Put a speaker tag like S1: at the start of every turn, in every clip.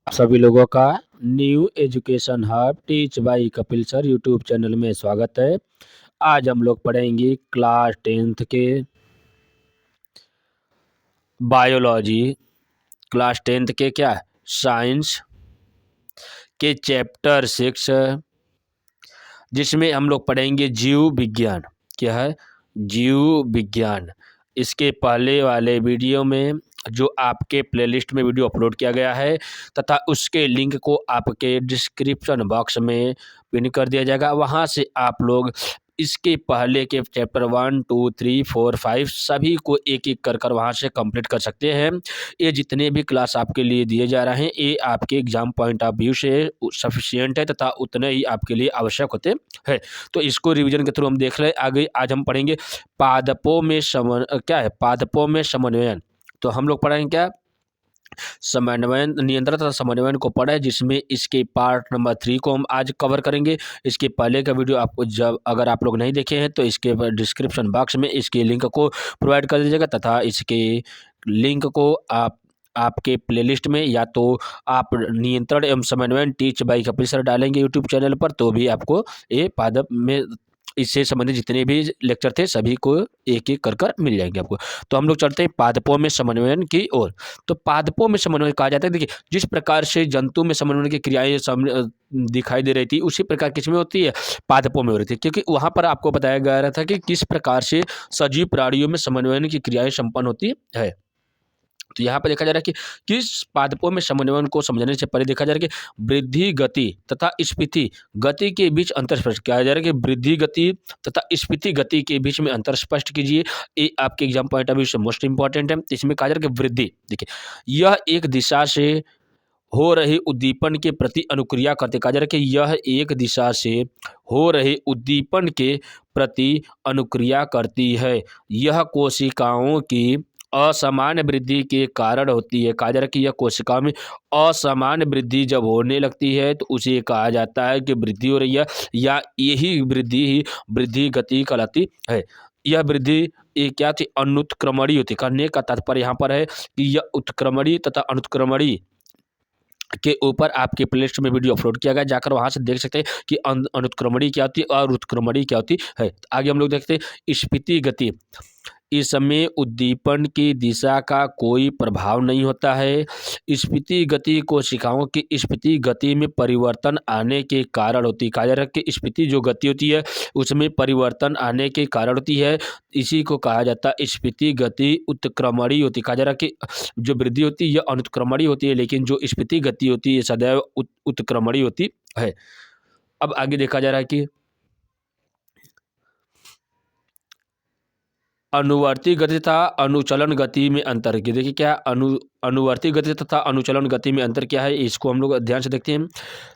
S1: सभी लोगों का new education hub teach by Kapil sir YouTube channel में स्वागत है। आज हम लोग पढ़ेंगे क्लास 10th के बायोलॉजी, क्लास 10th के क्या साइंस के चैप्टर 6, जिसमें हम लोग पढ़ेंगे जीव विज्ञान। क्या है? जीव विज्ञान। इसके पहले वाले वीडियो में जो आपके प्लेलिस्ट में वीडियो अपलोड किया गया है तथा उसके लिंक को आपके डिस्क्रिप्शन बॉक्स में पिन कर दिया जाएगा। वहाँ से आप लोग इसके पहले के चैप्टर 1, 2, 3, 4, 5 सभी को एक एक कर वहाँ से कंप्लीट कर सकते हैं। ये जितने भी क्लास आपके लिए दिए जा रहे हैं ये आपके एग्जाम पॉइंट ऑफ व्यू से सफिशिएंट है तथा उतने ही आपके लिए आवश्यक होते हैं। तो इसको रिवीजन के थ्रू हम देख रहे हैं। आगे आज हम पढ़ेंगे पादपों में पादपों में समन्वयन। तो हम लोग पढ़ेंगे क्या? समन्वयन, नियंत्रण तथा समन्वयन को पढ़े, जिसमें इसके पार्ट नंबर 3 को हम आज कवर करेंगे। इसके पहले का वीडियो आपको जब अगर आप लोग नहीं देखे हैं तो इसके डिस्क्रिप्शन बॉक्स में इसके लिंक को प्रोवाइड कर दीजिएगा तथा इसके लिंक को आप आपके प्लेलिस्ट में या तो आप नियंत्रण एवं समन्वयन टीच बाई कपिल सर डालेंगे यूट्यूब चैनल पर तो भी आपको ये पादप में इससे संबंधित जितने भी लेक्चर थे सभी को एक एक कर मिल जाएंगे आपको। तो हम लोग चलते हैं पादपों में समन्वयन की ओर। तो पादपों में समन्वय कहा जाता है। देखिए, जिस प्रकार से जंतु में समन्वय की क्रियाएं दिखाई दे रही थी उसी प्रकार किसमें होती है? पादपों में हो रही थी, क्योंकि वहां पर आपको बताया गया रहा था कि किस प्रकार से सजीव प्राणियों में समन्वयन की क्रियाएं संपन्न होती है। तो यहाँ पर देखा जा रहा है कि किस पादपों में समन्वयन को समझने से पहले देखा जा रहा है कि वृद्धि गति तथा स्फीति गति के बीच अंतर स्पष्ट किया जा रहा है कि वृद्धि गति तथा स्फीति गति के बीच में अंतर स्पष्ट कीजिए। ये आपके एग्जाम पॉइंट ऑफ व्यू से मोस्ट इंपॉर्टेंट है। इसमें कहा जा रहा है कि वृद्धि, देखिए, यह एक दिशा से हो रहे उद्दीपन के प्रति अनुक्रिया करते। कहा जा रहा है कि यह एक दिशा से हो रहे उद्दीपन के प्रति अनुक्रिया करती है। यह कोशिकाओं की असामान्य वृद्धि के कारण होती है। कहा जा रहा है कि यह कोशिकाओं में असामान्य वृद्धि जब होने लगती है तो उसे कहा जाता है कि वृद्धि हो रही है, या यही वृद्धि ही वृद्धि गति कहलाती है। यह वृद्धि ये क्या थी? अनुत्क्रमणी होती। करने का तात्पर्य यहाँ पर है कि यह उत्क्रमणी तथा अनुत्क्रमणी के ऊपर आपके प्लेलिस्ट में वीडियो अपलोड किया गया, जाकर वहां से देख सकते हैं कि अनुत्क्रमणी क्या होती है और उत्क्रमणी क्या होती है। आगे हम लोग देखते हैं स्फीति गति। इसमें उद्दीपन की दिशा का कोई प्रभाव नहीं होता है। स्फीति गति कोशिकाओं की स्फीति गति में परिवर्तन आने के कारण होती है। कहा जा रहा है कि स्फीति जो गति होती है उसमें परिवर्तन आने के कारण होती है। इसी को कहा जाता है स्फीति गति उत्क्रमणी होती है। कहा जा रहा है कि जो वृद्धि होती है यह अनुत्क्रमणी होती है, लेकिन जो स्फीति गति होती है सदैव उत्क्रमणी होती है। अब आगे देखा जा रहा है कि अनुवर्ती गति तथा अनुचलन गति में अंतर। की देखिए क्या अनुवर्ती गति तथा अनुचलन गति में अंतर क्या है, इसको हम लोग ध्यान से देखते हैं।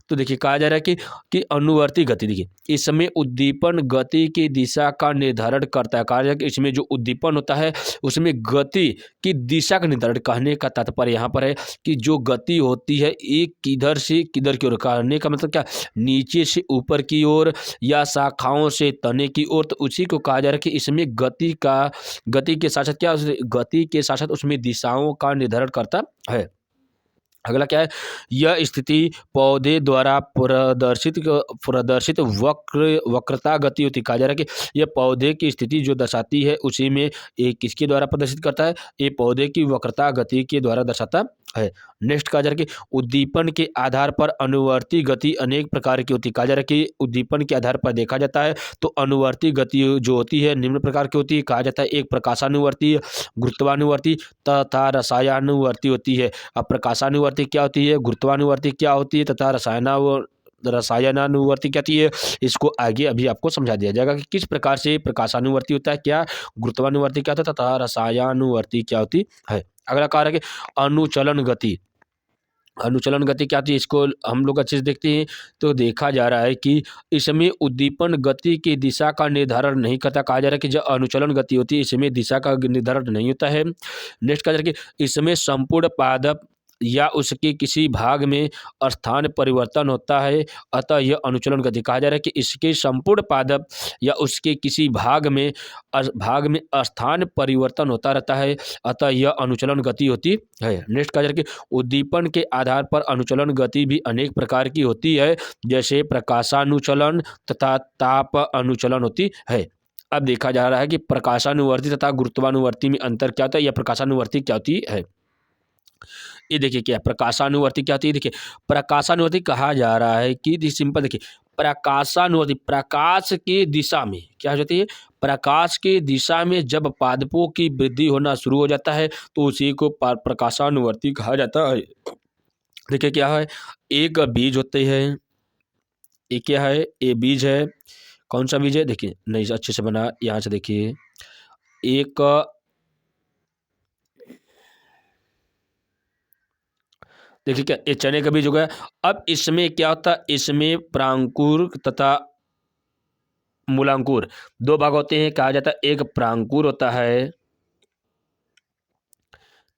S1: तो देखिए कहा जा रहा है कि अनुवर्ती गति, देखिए इसमें उद्दीपन गति की दिशा का निर्धारण करता है। कहा जा रहा है कि इसमें जो उद्दीपन होता है उसमें गति की दिशा का निर्धारण। कहने का तात्पर्य यहाँ पर है कि जो गति होती है एक किधर से किधर की ओर। कहने का मतलब क्या? नीचे से ऊपर की ओर या शाखाओं से तने की ओर। तो उसी को कहा जा रहा है कि इसमें गति के साथ साथ क्या, गति के साथ साथ उसमें दिशाओं का निर्धारण करता है। अगला क्या है? यह स्थिति पौधे द्वारा प्रदर्शित वक्रता गति होती। कहा जा रहा है कि यह पौधे की स्थिति जो दर्शाती है उसी में ये किसके द्वारा प्रदर्शित करता है? ये पौधे की वक्रता गति के द्वारा दर्शाता है। नेक्स्ट कहा जा रहा है कि उद्दीपन के आधार पर अनुवर्ती गति अनेक प्रकार की होती है। कहा जा रहा है कि उद्दीपन के आधार पर देखा जाता है तो अनुवर्ती गति जो होती है निम्न प्रकार की होती है। कहा जाता है एक प्रकाशानुवर्ती, गुरुत्वानुवर्ती तथा रसायनानुवर्ती होती है। अब प्रकाशानुवर्ती क्या होती है, गुरुत्वानुवर्ती क्या होती है तथा रसायनानुवर्ती क्या होती है, इसको आगे अभी आपको समझा दिया जाएगा कि किस प्रकार से प्रकाशानुवर्ती होता है, क्या गुरुत्वानुवर्ती क्या होता है तथा रसायनानुवर्ती क्या होती है। अगला कार्य है अनुचलन गति। अनुचलन गति क्या होती है, इसको हम लोग अच्छे से देखते हैं तो देखा जा रहा है कि इसमें उद्दीपन गति की दिशा का निर्धारण नहीं करता। कहा जा रहा है कि जो अनुचलन गति होती है इसमें दिशा का निर्धारण नहीं होता है। नेक्स्ट कहा जा रहा है कि इसमें संपूर्ण पादप या उसके किसी भाग में स्थान परिवर्तन होता है, अतः यह अनुचलन गति। कहा जा रहा है कि इसके संपूर्ण पादप या उसके किसी भाग में स्थान परिवर्तन होता रहता है, अतः यह अनुचलन गति होती है। नेक्स्ट कहा जा रहा है कि उद्दीपन के आधार पर अनुचलन गति भी अनेक प्रकार की होती है, जैसे प्रकाशानुचलन तथा ताप अनुचलन होती है। अब देखा जा रहा है कि प्रकाशानुवर्ती तथा गुरुत्वानुवर्ती में अंतर क्या होता है या प्रकाशानुवर्ती क्या होती है। ये देखिए क्या प्रकाशानुवर्ती क्या होती है। देखिए प्रकाशानुवर्ती कहा जा रहा है कि सिंपल देखिए प्रकाशानुवर्ती प्रकाश की दिशा में क्या हो जाती है, प्रकाश की दिशा में जब पादपों की वृद्धि होना शुरू हो जाता है तो उसी को प्रकाशानुवर्ती कहा जाता है। देखिए क्या है, एक बीज होते हैं, ये क्या है, ये बीज है। कौन सा बीज है, देखिए नहीं अच्छे से बना, यहाँ से देखिए एक देखिए क्या ये चने का बीज हो गया। अब इसमें क्या होता है, इसमें प्रांकुर तथा मूलांकुर दो भाग होते हैं। कहा जाता है एक प्रांकुर होता है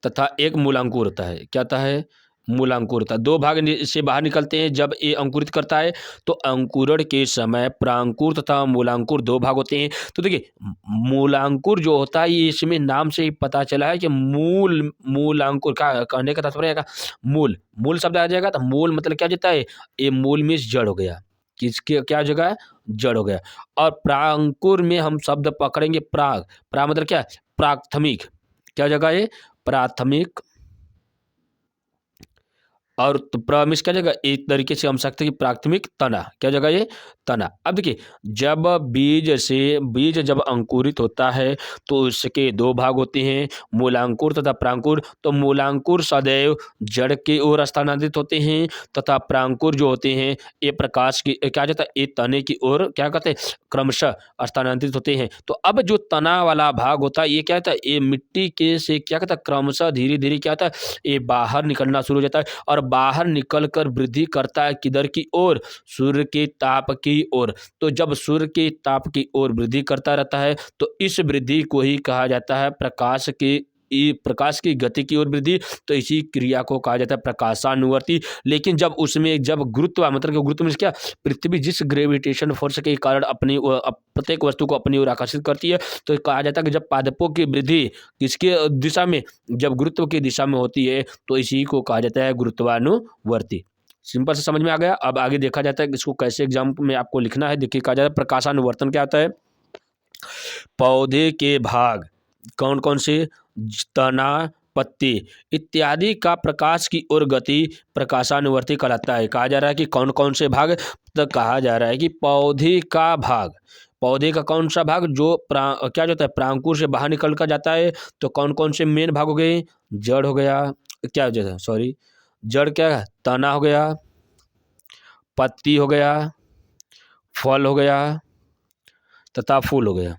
S1: तथा एक मूलांकुर होता है। क्या होता है, मूलांकुर होता है। दो भाग इससे बाहर निकलते हैं जब ये अंकुरित करता है। तो अंकुरण के समय प्रांकुर तथा मूलांकुर दो भाग होते हैं। तो देखिए मूलांकुर जो होता है ये इसमें नाम से ही पता चला है कि मूलांकुर का कहने का तात्पर्य है मूल मूल शब्द आ जाएगा। तो मूल मतलब क्या जाता है, ये मूल में जड़ हो गया, किसके क्या जगह है, जड़ हो गया। और प्रांकुर में हम शब्द पकड़ेंगे प्राग, प्राग मतलब क्या, प्राथमिक, क्या जगह है, प्राथमिक। और तो प्रमिश क्या जगह, एक तरीके से हम सकते हैं कि प्राथमिक तना, क्या जगह ये, तना। अब देखिए जब बीज जब अंकुरित होता है तो उसके दो भाग होते हैं, मूलांकुर तथा प्रांकुर। तो मूलांकुर सदैव जड़ की ओर स्थानांतरित होते हैं तथा प्रांकुर जो होते हैं ये प्रकाश की क्या जाता है, ये तने की ओर क्या कहते हैं, क्रमशः स्थानांतरित होते हैं। तो अब जो तना वाला भाग होता है ये क्या होता है, ये मिट्टी के से क्या कहता है, क्रमशः धीरे धीरे क्या होता है, ये बाहर निकलना शुरू हो जाता है और बाहर निकलकर वृद्धि करता है किधर की ओर, सूर्य के ताप की ओर। तो जब सूर्य के ताप की ओर वृद्धि करता रहता है तो इस वृद्धि को ही कहा जाता है प्रकाश की गति की ओर वृद्धि। तो इसी क्रिया को कहा जाता है प्रकाशानुवर्ती। लेकिन जब गुरुत्व मतलब कि गुरुत्व में क्या, पृथ्वी जिस ग्रेविटेशन फोर्स के कारण अपनी प्रत्येक वस्तु को अपनी ओर आकर्षित करती है, तो कहा जाता है कि जब पादपों की वृद्धि किसके दिशा में, जब गुरुत्व की दिशा में होती है तो इसी को कहा जाता है गुरुत्वानुवर्ती। सिंपल से समझ में आ गया। अब आगे देखा जाता है कि इसको कैसे एग्जाम में आपको लिखना है। देखिए कहा जाता है प्रकाशानुवर्तन क्या होता है, पौधे के भाग कौन कौन से, तना, पत्ती इत्यादि का प्रकाश की ओर गति प्रकाशानुवर्ती कहलाता है। कहा जा रहा है कि कौन कौन से भाग, तो कहा जा रहा है कि पौधे का भाग, पौधे का कौन सा भाग जो क्या होता है, प्रांकुर से बाहर निकल कर जाता है। तो कौन कौन से मेन भाग हो गए, जड़ हो गया, क्या हो जाता है, सॉरी जड़ क्या है, तना हो गया, पत्ती हो गया, फल हो गया तथा फूल हो गया।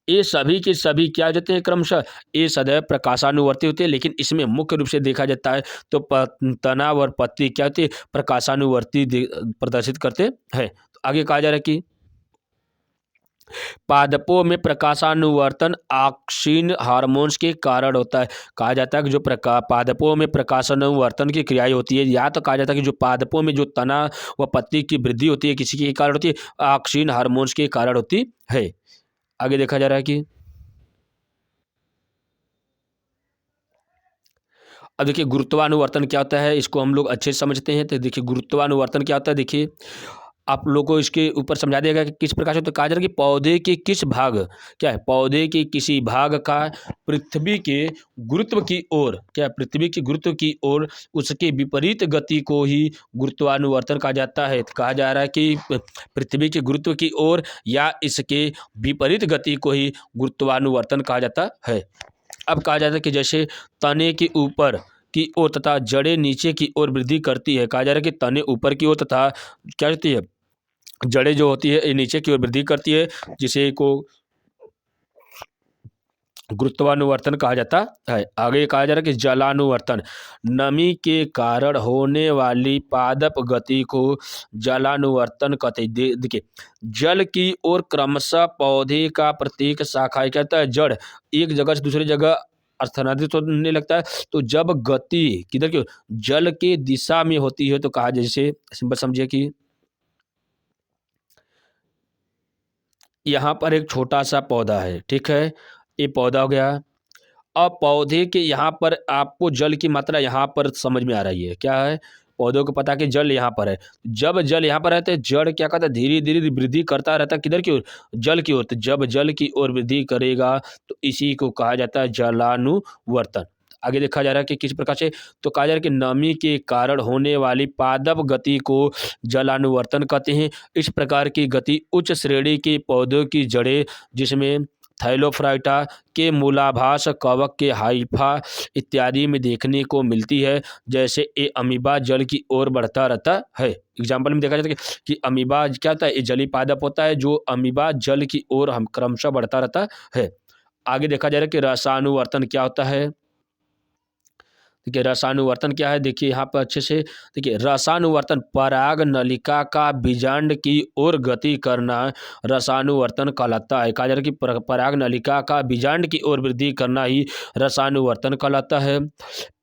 S1: ये सभी के सभी क्या जाते हैं, क्रमशः ये सदैव प्रकाशानुवर्ती होते हैं। लेकिन इसमें मुख्य रूप से देखा जाता है तो तना और पत्ती क्या होती है, प्रकाशानुवर्ती प्रदर्शित करते हैं। तो आगे कहा जा रहा है कि पादपों में प्रकाशानुवर्तन ऑक्सीन हार्मोन्स के कारण होता है। कहा जाता है कि जो पादपों में प्रकाशानुवर्तन की क्रियाएं होती है, या तो कहा जाता है कि जो पादपों में जो तना व पत्ती की वृद्धि होती है किसी के कारण होती है, ऑक्सीन हार्मोन्स के कारण होती है। आगे देखा जा रहा है कि अब देखिए गुरुत्वानुवर्तन क्या होता है, इसको हम लोग अच्छे से समझते हैं। तो देखिए गुरुत्वानुवर्तन क्या होता है, देखिए आप लोगों को इसके ऊपर समझा दिया गया कि किस प्रकार से। तो कहा जा रहा है कि पौधे के किस भाग, क्या है, पौधे के किसी भाग का पृथ्वी के गुरुत्व की ओर, क्या पृथ्वी की गुरुत्व की ओर उसके विपरीत गति को ही गुरुत्वानुवर्तन कहा जाता है। तो कहा जा रहा है कि पृथ्वी के गुरुत्व की ओर या इसके विपरीत गति को ही गुरुत्वानुवर्तन कहा जाता है। अब कहा जाता है कि जैसे तने के ऊपर की ओर तथा जड़ें नीचे की ओर वृद्धि करती है। कहा जा रहा है कि तने ऊपर की ओर तथा क्या होती है, जड़ें जो होती है ये नीचे की ओर वृद्धि करती है, जिसे को गुरुत्वानुवर्तन कहा जाता है। आगे कहा जा रहा है कि जलानुवर्तन, नमी के कारण होने वाली पादप गति को जलानुवर्तन कहते हैं। देखिए जल की ओर क्रमशः पौधे का प्रत्येक शाखा कहता है, जड़ एक जगह से दूसरी जगह स्थानांतरित होने लगता है। तो जब गति किधर की ओर, जल के दिशा में होती है तो कहा, जैसे सिंपल समझिए कि यहाँ पर एक छोटा सा पौधा है, ठीक है, ये पौधा हो गया। अब पौधे के यहाँ पर आपको जल की मात्रा यहाँ पर समझ में आ रही है, क्या है, पौधों को पता कि जल यहाँ पर है। जब जल यहाँ पर रहता है, जड़ क्या करता है, धीरे धीरे वृद्धि करता रहता है, किधर की ओर, जल की ओर। तो जब जल की ओर वृद्धि करेगा तो इसी को कहा जाता है जलानुवर्तन। आगे देखा जा रहा है कि किस प्रकार से, तो कहा जा रहा है कि नमी के कारण होने वाली पादप गति को जलानुवर्तन कहते हैं। इस प्रकार की गति उच्च श्रेणी के पौधों की जड़ें, जिसमें थैलोफ्राइटा के मूलाभास कवक के हाइफा इत्यादि में देखने को मिलती है। जैसे ये अमीबा जल की ओर बढ़ता रहता है। एग्जाम्पल में देखा जाता है कि अमीबा क्या होता है, ये जलीय पादप होता है जो अमीबा जल की ओर हम क्रमशः बढ़ता रहता है। आगे देखा जा रहा है कि रसानुवर्तन क्या होता है। देखिए रसानुवर्तन क्या है, देखिए यहाँ पर अच्छे से देखिए, रसानुवर्तन पराग नलिका का बीजांड की ओर गति करना रसानुवर्तन कहलाता है। कहा जा रहा है कि पराग नलिका का बीजांड की ओर वृद्धि करना ही रसानुवर्तन कहलाता है।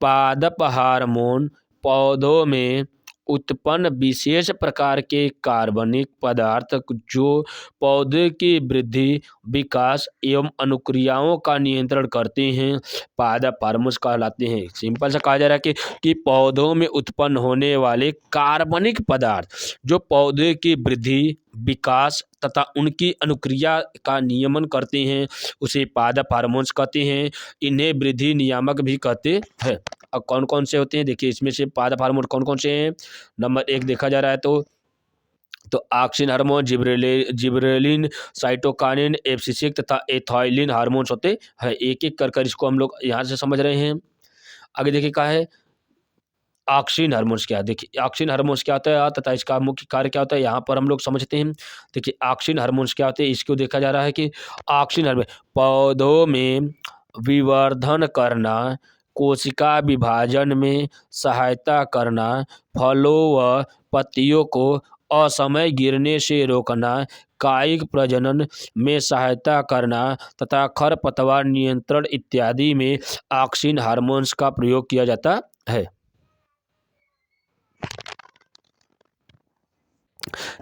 S1: पादप हार्मोन पौधों में उत्पन्न विशेष प्रकार के कार्बनिक पदार्थ जो पौधे की वृद्धि, विकास एवं अनुक्रियाओं का नियंत्रण करते हैं, पादप हार्मोन कहलाते हैं। सिंपल सा कहा जा रहा है कि पौधों में उत्पन्न होने वाले कार्बनिक पदार्थ जो पौधे की वृद्धि, विकास तथा उनकी अनुक्रिया का नियमन करते हैं, उसे पादप हार्मोन्स कहते हैं। इन्हें वृद्धि नियामक भी कहते हैं। अब कौन कौन से होते हैं, देखिए इसमें से पादप हार्मोन कौन कौन से हैं। नंबर 1 देखा जा रहा है तो auxin hormone, gibberellin, cytokinin, abscisic तथा एथाइलिन हार्मोन्स होते हैं। एक एक कर कर इसको हम लोग यहाँ से समझ रहे हैं। आगे देखिए क्या है, ऑक्सिन हार्मोन्स क्या है। देखिए ऑक्सिन हार्मोन्स क्या होता है तथा इसका मुख्य कार्य क्या होता है, यहाँ पर हम लोग समझते हैं। देखिए ऑक्सिन हार्मोन्स क्या होते हैं, इसको देखा जा रहा है कि ऑक्सिन हार्मोन पौधों में विवर्धन करना, कोशिका विभाजन में सहायता करना, फलों व पत्तियों को असमय गिरने से रोकना, कायिक प्रजनन में सहायता करना तथा खरपतवार नियंत्रण इत्यादि में ऑक्सिन हार्मोन्स का प्रयोग किया जाता है।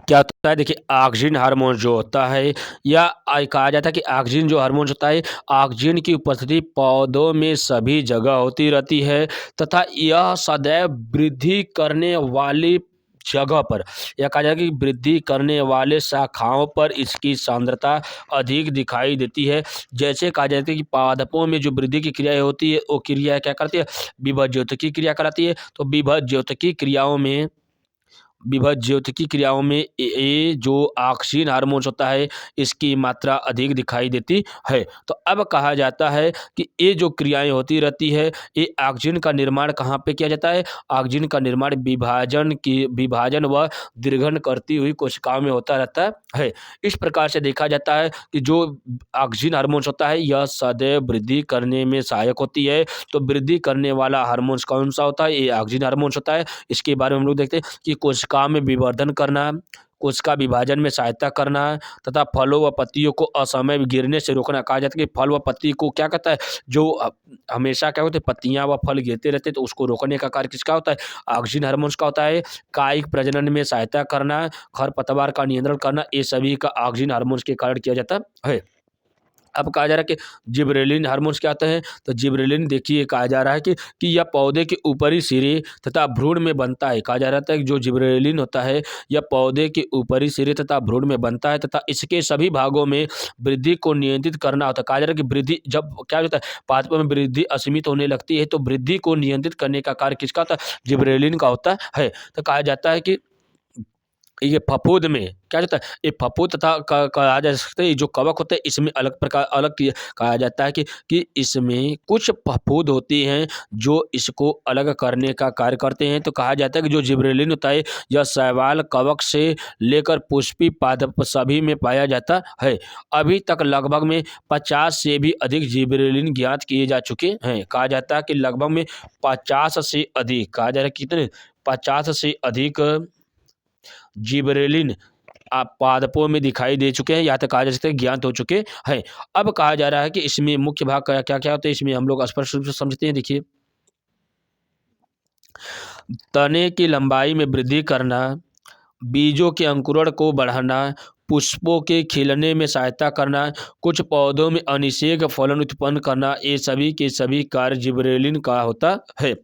S1: क्या होता है, देखिए ऑक्सिन हार्मोन जो होता है, या कहा जाता है कि ऑक्सिन जो हार्मोन होता है, ऑक्सिन की उपस्थिति पौधों में सभी जगह होती रहती है तथा यह सदैव वृद्धि करने वाली जगह पर, यह कहा जाता है कि वृद्धि करने वाले शाखाओं पर इसकी सांद्रता अधिक दिखाई देती है। जैसे कहा जाता है कि पादपों में जो वृद्धि की क्रिया होती है वो क्रिया क्या करती है, विभज्योतकी क्रिया कराती है। तो विभज्योतकी क्रियाओं में ये जो ऑक्सिन हार्मोन्स होता है इसकी मात्रा अधिक दिखाई देती है। तो अब कहा जाता है कि ये जो क्रियाएं होती रहती है, ये ऑक्सिन का निर्माण कहाँ पे किया जाता है, ऑक्सिन का निर्माण विभाजन व दीर्घन करती हुई कोशिकाओं में होता रहता है। इस प्रकार से देखा जाता है कि जो ऑक्सिन हार्मोन्स होता है यह सदैव वृद्धि करने में सहायक होती है। तो वृद्धि करने वाला हार्मोन्स कौन सा होता है, ये ऑक्सिन हार्मोन्स होता है। इसके बारे में हम लोग देखते हैं कि कोशिका में विवर्धन करना, कोशिका विभाजन में सहायता करना तथा फलों व पत्तियों को असमय गिरने से रोकना। कहा जाता है कि फल व पत्ती को क्या कहता है, जो हमेशा क्या होते हैं पत्तियां व फल गिरते रहते हैं, तो उसको रोकने का कार्य किसका होता है, ऑक्सिन हार्मोन्स का होता है। कायिक प्रजनन में सहायता करना, खरपतवार का नियंत्रण करना, ये सभी का ऑक्सिन हार्मोन्स के कारण किया जाता है। अब कहा जा रहा है कि जिबरेलिन हार्मोन्स क्या होते हैं, तो जिबरेलिन देखिए कहा जा रहा है कि यह पौधे के ऊपरी सिरे तथा भ्रूण में बनता है। कहा जा रहा था कि जो जिबरेलिन होता है यह पौधे के ऊपरी सिरे तथा भ्रूण में बनता है तथा इसके सभी भागों में वृद्धि को नियंत्रित करना होता है। कहा जा रहा है कि वृद्धि जब क्या होता है, पादपों में वृद्धि असीमित होने लगती है तो वृद्धि को नियंत्रित करने का कार्य किसका होता है, जिबरेलिन का होता है। तो कहा जाता है कि ये फफूंद में क्या जाता है, ये फफूंद तथा कहा जा सकता है ये जो कवक होता है इसमें कहा जाता है कि इसमें कुछ फफूंद होती हैं जो इसको अलग करने का कार्य करते हैं। तो कहा जाता है कि जो जिबरेलिन होता है यह शैवाल, कवक से लेकर पुष्पी पादप सभी में पाया जाता है। अभी तक लगभग में 50 से भी अधिक जिबरेलिन ज्ञात किए जा चुके हैं। कहा जाता है कि लगभग में 50 से अधिक, कहा जा रहा है कितने, 50 से अधिक जिबरेलिन आप पादपों में दिखाई दे चुके हैं, यहाँ तक कहा जा सकता है ज्ञात हो चुके हैं। अब कहा जा रहा है कि इसमें मुख्य भाग क्या क्या होता है, इसमें हम लोग स्पष्ट रूप से समझते हैं। देखिए, तने की लंबाई में वृद्धि करना, बीजों के अंकुरण को बढ़ाना, पुष्पों के खिलने में सहायता करना, कुछ पौधों में अनिषेक फलन उत्पन्न करना, ये सभी के सभी कार्य जिबरेलिन का होता है।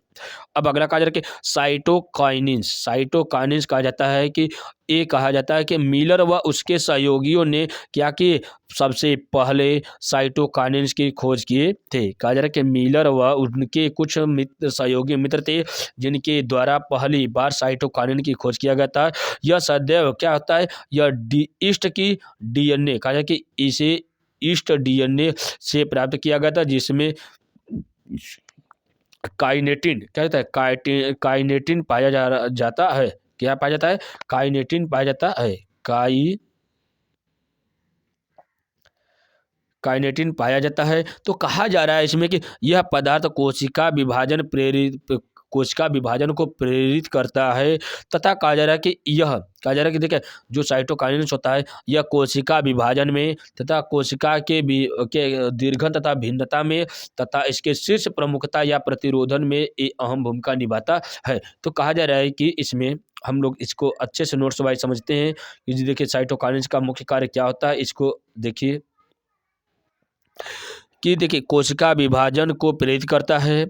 S1: अब अगला कहा जा रहा है कि साइटोकाइनिन्स। साइटोकाइनिन्स कहा जाता है कि ये कहा जाता है कि मिलर व उसके सहयोगियों ने क्या किए, सबसे पहले साइटोकाइनिन्स की खोज किए थे। कहा जा रहा है कि मिलर व उनके कुछ सहयोगी मित्र थे जिनके द्वारा पहली बार साइटोकाइनिन की खोज किया गया था। यह सदैव क्या होता है, यह ईस्ट की डीएनए, कहा जाए कि इसे ईस्ट डीएनए से प्राप्त किया गया था, जिसमें काइनेटिन क्या होता है, काइनेटिन पाया जाता है। क्या पाया जाता है, काइनेटिन पाया जाता है। काइनेटिन पाया जाता है। तो कहा जा रहा है इसमें कि यह पदार्थ कोशिका विभाजन को प्रेरित करता है, तथा कहा जा रहा है कि देखिए जो साइटोकाइनेसिस होता है यह कोशिका विभाजन में तथा कोशिका के दीर्घन तथा भिन्नता में तथा इसके शीर्ष प्रमुखता या प्रतिरोधन में एक अहम भूमिका निभाता है। तो कहा जा रहा है कि इसमें हम लोग इसको अच्छे से नोट्स वाइज समझते हैं कि देखिए साइटोकाइनेसिस का मुख्य कार्य क्या होता है। इसको देखिए कि देखिए कोशिका विभाजन को प्रेरित करता है,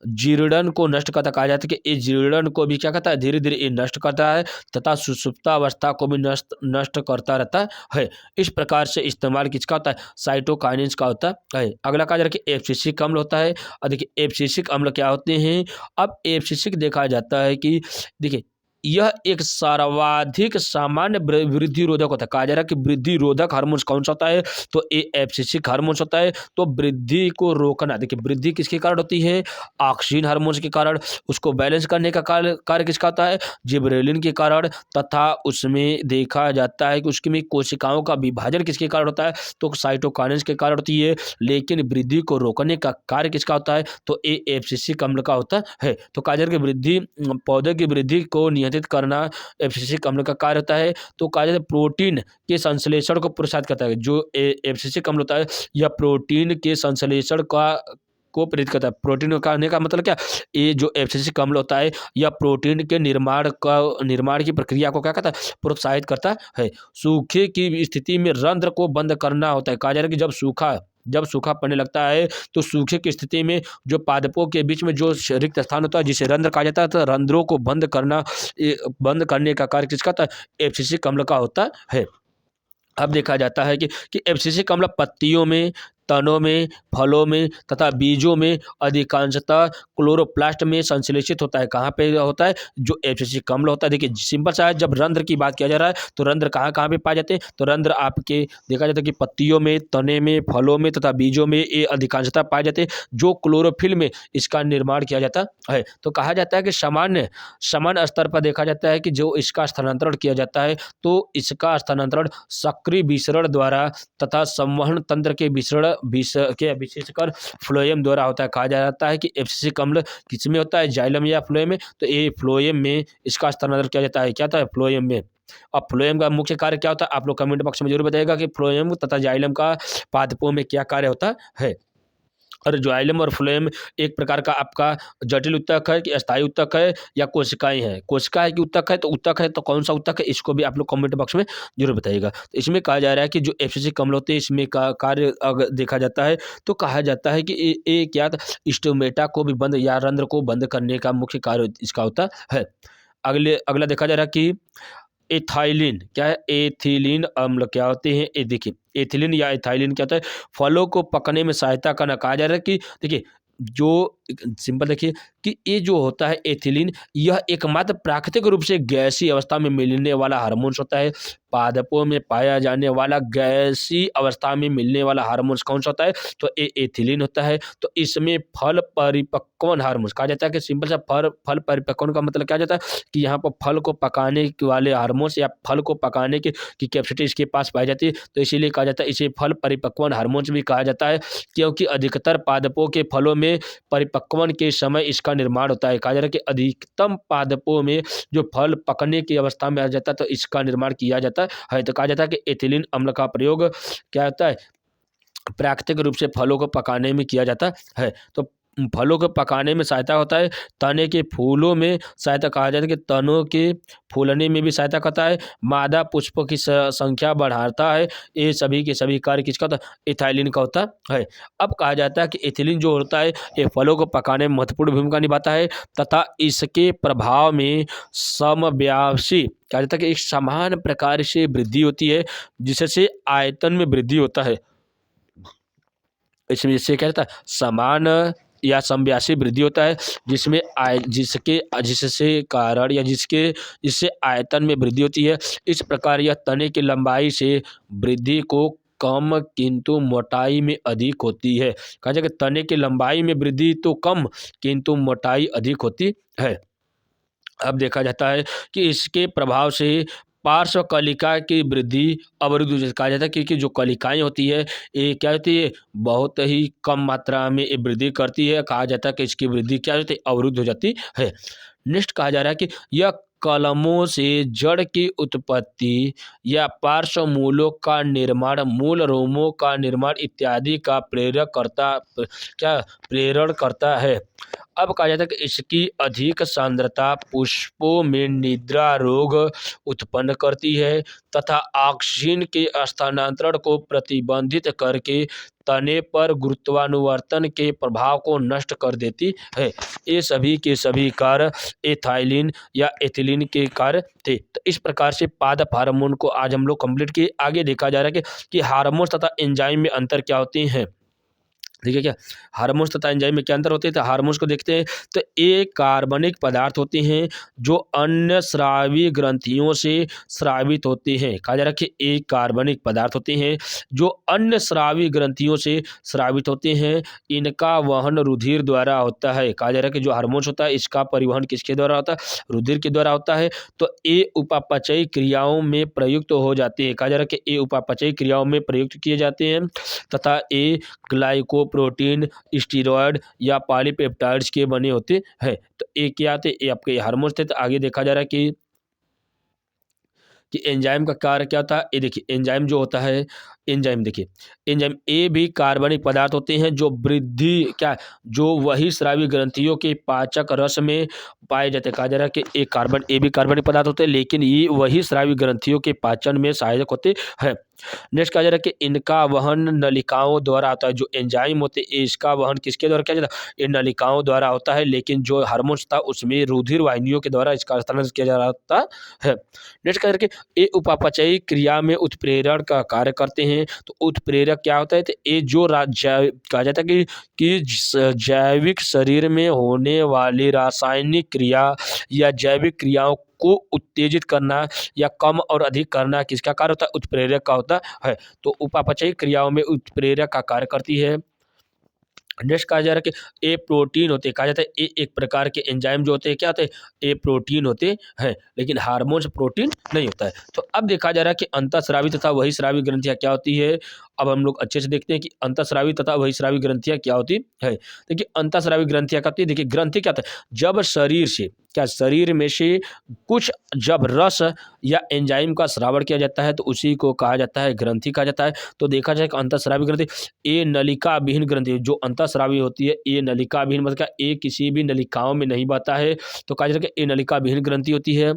S1: जीर्णन को नष्ट करता, कहा जाता है कि इस जीर्णन को भी क्या करता है, धीरे धीरे ये नष्ट करता है तथा सुषुप्तावस्था को भी नष्ट करता रहता है। इस प्रकार से इस्तेमाल किसका होता है, साइटोकाइनेसिस का होता है। अगला कहा जा रहा है कि एब्सिसिक अम्ल होता है। और देखिए एब्सिसिक अम्ल क्या होते हैं। अब एब्सिसिक देखा जाता है कि देखिए यह एक सर्वाधिक सामान्य वृद्धि रोधक होता है। कहा जा रहा है कि वृद्धि रोधक हार्मोन कौन सा होता है, तो ये एब्सिसिक हार्मोन होता है। तो वृद्धि को रोकना, देखिए वृद्धि किसके कारण होती है, ऑक्सीन हार्मोन के कारण। उसको बैलेंस करने का कार्य किसका होता है, जिबरेलिन के कारण। तथा उसमें देखा जाता है कि उसकी में कोशिकाओं का विभाजन किसके कारण होता है, तो साइटोकाइनेसिस के कारण होती है। लेकिन वृद्धि को रोकने का कार्य किसका होता है, तो ये एब्सिसिक अम्ल का होता है। तो कहा जा रहा है कि वृद्धि, पौधे की वृद्धि को करना एब्सिसिक अम्ल का कार्य होता है। तो कहा जाता है प्रोटीन के संश्लेषण को प्रोत्साहित करता है। जो एब्सिसिक अम्ल होता है यह प्रोटीन के संश्लेषण को प्रेरित करता है। प्रोटीन कहने का मतलब क्या, ये जो एब्सिसिक अम्ल होता है यह प्रोटीन के निर्माण की प्रक्रिया को क्या करता है, प्रोत्साहित करता है। सूखे की स्थिति में रंध्र को बंद करना होता है। कहा जा रहा है कि जब सूखा पड़ने लगता है तो सूखे की स्थिति में जो पादपों के बीच में जो रिक्त स्थान होता है जिसे रंध्र कहा जाता है, तो रंध्रों को बंद करने का कार्य किसका होता है, एब्सिसिक अम्ल का होता है। अब देखा जाता है कि एब्सिसिक अम्ल पत्तियों में, तनों में, फलों में तथा बीजों में अधिकांशतः क्लोरोप्लास्ट में संश्लेषित होता है। कहाँ पे होता है, जो एब्सिसिक अम्ल होता है। देखिए सिंपल सा है, जब रंध्र की बात किया जा रहा है तो रंध्र कहाँ कहाँ पे पाए जाते हैं, तो रंध्र आपके देखा जाता है कि पत्तियों में, तने में, फलों में तथा बीजों में ये अधिकांशतः पाए जाते हैं, जो क्लोरोफिल में इसका निर्माण किया जाता है। तो कहा जाता है कि सामान्य स्तर पर देखा जाता है कि जो इसका स्थानांतरण किया जाता है तो इसका स्थानांतरण सक्रिय विसरण द्वारा तथा संवहन तंत्र के विशेषकर फ्लोएम द्वारा होता है। कहा जाता है कि एब्सिसिक अम्ल किसमें होता है, जाइलम या फ्लोएम में, तो ये फ्लोएम में इसका स्थानांतरण किया जाता है। क्या होता है, फ्लोएम में। अब फ्लोएम का मुख्य कार्य क्या होता है, आप लोग कमेंट बॉक्स में जरूर बताइएगा कि फ्लोएम तथा जाइलम का पादपों में क्या कार्य होता है। और जाइलम और फ्लोएम एक प्रकार का आपका जटिल उत्तक है कि अस्थायी उत्तक है या कोशिकाएं हैं, कोशिका है कि उत्तक है, तो कौन सा उत्तक है, इसको भी आप लोग कमेंट बॉक्स में जरूर बताइएगा। तो इसमें कहा जा रहा है कि जो एब्सिसिक अम्ल होते हैं इसमें का कार्य अगर देखा जाता है तो कहा जाता है कि ये क्या स्टोमेटा को भी बंद या रंध्र को बंद करने का मुख्य कार्य इसका होता है। अगला देखा जा रहा है कि एथाइलिन क्या है, एथिलीन अम्ल क्या होते हैं, ये देखिए एथिलीन या एथाइलिन क्या होता है, फलों को पकने में सहायता करना। कहा जा रहा है कि देखिए जो सिंपल देखिए कि ये जो होता है एथिलीन, यह एकमात्र प्राकृतिक रूप से गैसीय अवस्था में मिलने वाला हार्मोन्स होता है। पादपों में पाया जाने वाला गैसीय अवस्था में मिलने वाला हार्मोन्स कौन सा होता है, तो ये एथिलीन होता है। तो इसमें फल परिपक्वन हार्मोन्स कहा जाता है कि सिंपल सा फल परिपक्वन का मतलब क्या जाता है कि यहाँ पर फल को पकाने वाले हार्मोन्स या फल को पकाने की कैपेसिटी इसके पास पाई जाती है, तो इसीलिए कहा जाता है इसे फल परिपक्वन हार्मोन्स भी कहा जाता है। क्योंकि अधिकतर पादपों के फलों में परिपक्वन के समय इसका इसका निर्माण होता है। कहा जा रहा है कि अधिकतम पादपों में जो फल पकने की अवस्था में आ जाता है तो इसका निर्माण किया जाता है। तो कहा जाता है कि एथिलीन अम्ल का प्रयोग क्या होता है, प्राकृतिक रूप से फलों को पकाने में किया जाता है। तो फलों को पकाने में सहायता होता है, तने के फूलों में सहायता, कहा जाता है कि तनों के फूलने में भी सहायता करता है, मादा पुष्पों की संख्या बढ़ाता है। ये सभी के सभी कार्य किसका होता है, एथिलीन का होता है। अब कहा जाता है कि एथिलीन जो होता है ये फलों को पकाने में महत्वपूर्ण भूमिका निभाता है तथा इसके प्रभाव में समव्यासी, कहा जाता है कि एक समान प्रकार से वृद्धि होती है जिससे आयतन में वृद्धि होता है। इसमें इससे क्या रहता है, समान या समव्यासी वृद्धि होता है जिसमें जिससे कारण या जिससे आयतन में वृद्धि होती है। इस प्रकार यह तने की लंबाई से वृद्धि को कम किंतु मोटाई में अधिक होती है। कहा जाए कि तने की लंबाई में वृद्धि तो कम किंतु मोटाई अधिक होती है। अब देखा जाता है कि इसके प्रभाव से पार्श्व कलिका की वृद्धि अवरुद्ध हो जाती है। कहा जाता है क्योंकि जो कलिकाएं होती है ये क्या होती है, बहुत ही कम मात्रा में ये वृद्धि करती है। कहा जाता है कि इसकी वृद्धि क्या होती है, अवरुद्ध हो जाती है। नेक्स्ट कहा जा रहा है कि यह कलमों से जड़ की उत्पत्ति या पार्श्व मूलों का निर्माण, मूल रोमों का निर्माण इत्यादि का प्रेरण करता है। अब कहा जाता है कि इसकी अधिक सांद्रता पुष्पों में निद्रा रोग उत्पन्न करती है तथा ऑक्सीजन के स्थानांतरण को प्रतिबंधित करके तने पर गुरुत्वानुवर्तन के प्रभाव को नष्ट कर देती है। ये सभी के सभी कार्य एथिलीन या एथिलीन के कार्य थे। तो इस प्रकार से पादप हार्मोन को आज हम लोग कंप्लीट किए। आगे देखा जा रहा है कि हार्मोन्स तथा एंजाइम में अंतर क्या होते हैं। देखिए क्या हार्मोन्स तथा एंजाइम में क्या अंतर होते हैं, तो हार्मोन्स को देखते हैं तो ये कार्बनिक पदार्थ होते हैं जो अन्य स्रावी ग्रंथियों से स्रावित होते हैं। कहा जा रहा है कि एक कार्बनिक पदार्थ होते हैं जो अन्य स्रावी ग्रंथियों से स्रावित होते हैं। इनका वहन रुधिर द्वारा होता है। कहा जा रहा है कि जो हार्मोन्स होता है इसका परिवहन किसके द्वारा होता है, रुधिर के द्वारा होता है। तो ये उपापचयी क्रियाओं में प्रयुक्त हो जाते हैं। कहा जा रहा है कि ये उपापचयी क्रियाओं में प्रयुक्त किए जाते हैं तथा ये ग्लाइकोप्रोटीन, स्टीरॉयड या पॉलीपेप्टाइड्स के बने होते हैं। तो ये क्या थे, ये आपके हार्मोन्स थे। तो आगे देखा जा रहा है कि एंजाइम का कार्य क्या होता है। ये देखिए एंजाइम जो होता है, एंजाइम देखिए एंजाइम ये भी कार्बनिक पदार्थ होते हैं जो वृद्धि क्या, जो वही स्रावी ग्रंथियों के पाचक रस में पाए जाते हैं। कहा जा रहा है कि ये भी कार्बनिक पदार्थ होते हैं लेकिन ये वही स्रावी ग्रंथियों के पाचन में सहायक होते हैं। नेक्स्ट कहा जा रहा है कि इनका वहन नलिकाओं द्वारा आता है। जो एंजाइम होते हैं इसका वहन किसके द्वारा किया जाता है, ये नलिकाओं द्वारा होता है। लेकिन जो हार्मोन्स था उसमें रुधिर वाहिनियों के द्वारा इसका स्थानांतरण किया जा रहा होता है। नेक्स्ट कहा जा रहा है कि ये उपापचयी क्रिया में उत्प्रेरण का कार्य करते हैं। तो उत्प्रेरक क्या होता है, तो ये जो कहा जाता है कि जैविक शरीर में होने वाली रासायनिक क्रिया या जैविक क्रियाओं को उत्तेजित करना या कम और अधिक करना किसका कार्य होता है, उत्प्रेरक का होता है। तो उपापचयी क्रियाओं में उत्प्रेरक का कार्य करती है। नेक्स्ट कहा जा रहा है कि ए प्रोटीन होते हैं। कहा जाता है एक प्रकार के एंजाइम जो होते हैं क्या होते हैं, ए प्रोटीन होते हैं लेकिन हार्मोन्स प्रोटीन नहीं होता है। तो अब देखा जा रहा है कि अंतःस्रावी तथा बहिःस्रावी ग्रंथियां क्या होती है। अब हम लोग अच्छे से देखते हैं कि अंतःस्रावी तथा बहिःस्रावी ग्रंथियां क्या होती है। देखिए अंतःस्रावी ग्रंथियां क्या होती है, देखिए ग्रंथि क्या होता है, जब शरीर से क्या शरीर में से कुछ जब रस या एंजाइम का श्रावण किया जाता है तो उसी को कहा जाता है ग्रंथि कहा जाता है। तो देखा जाए कि अंतःस्रावी ग्रंथि ये नलिका विहीन ग्रंथि, जो अंतःस्रावी होती है ये नलिका विहीन, मतलब ये किसी भी नलिकाओं में नहीं बहता है। तो कहा जाता है कि ये नलिका विहीन ग्रंथि होती है।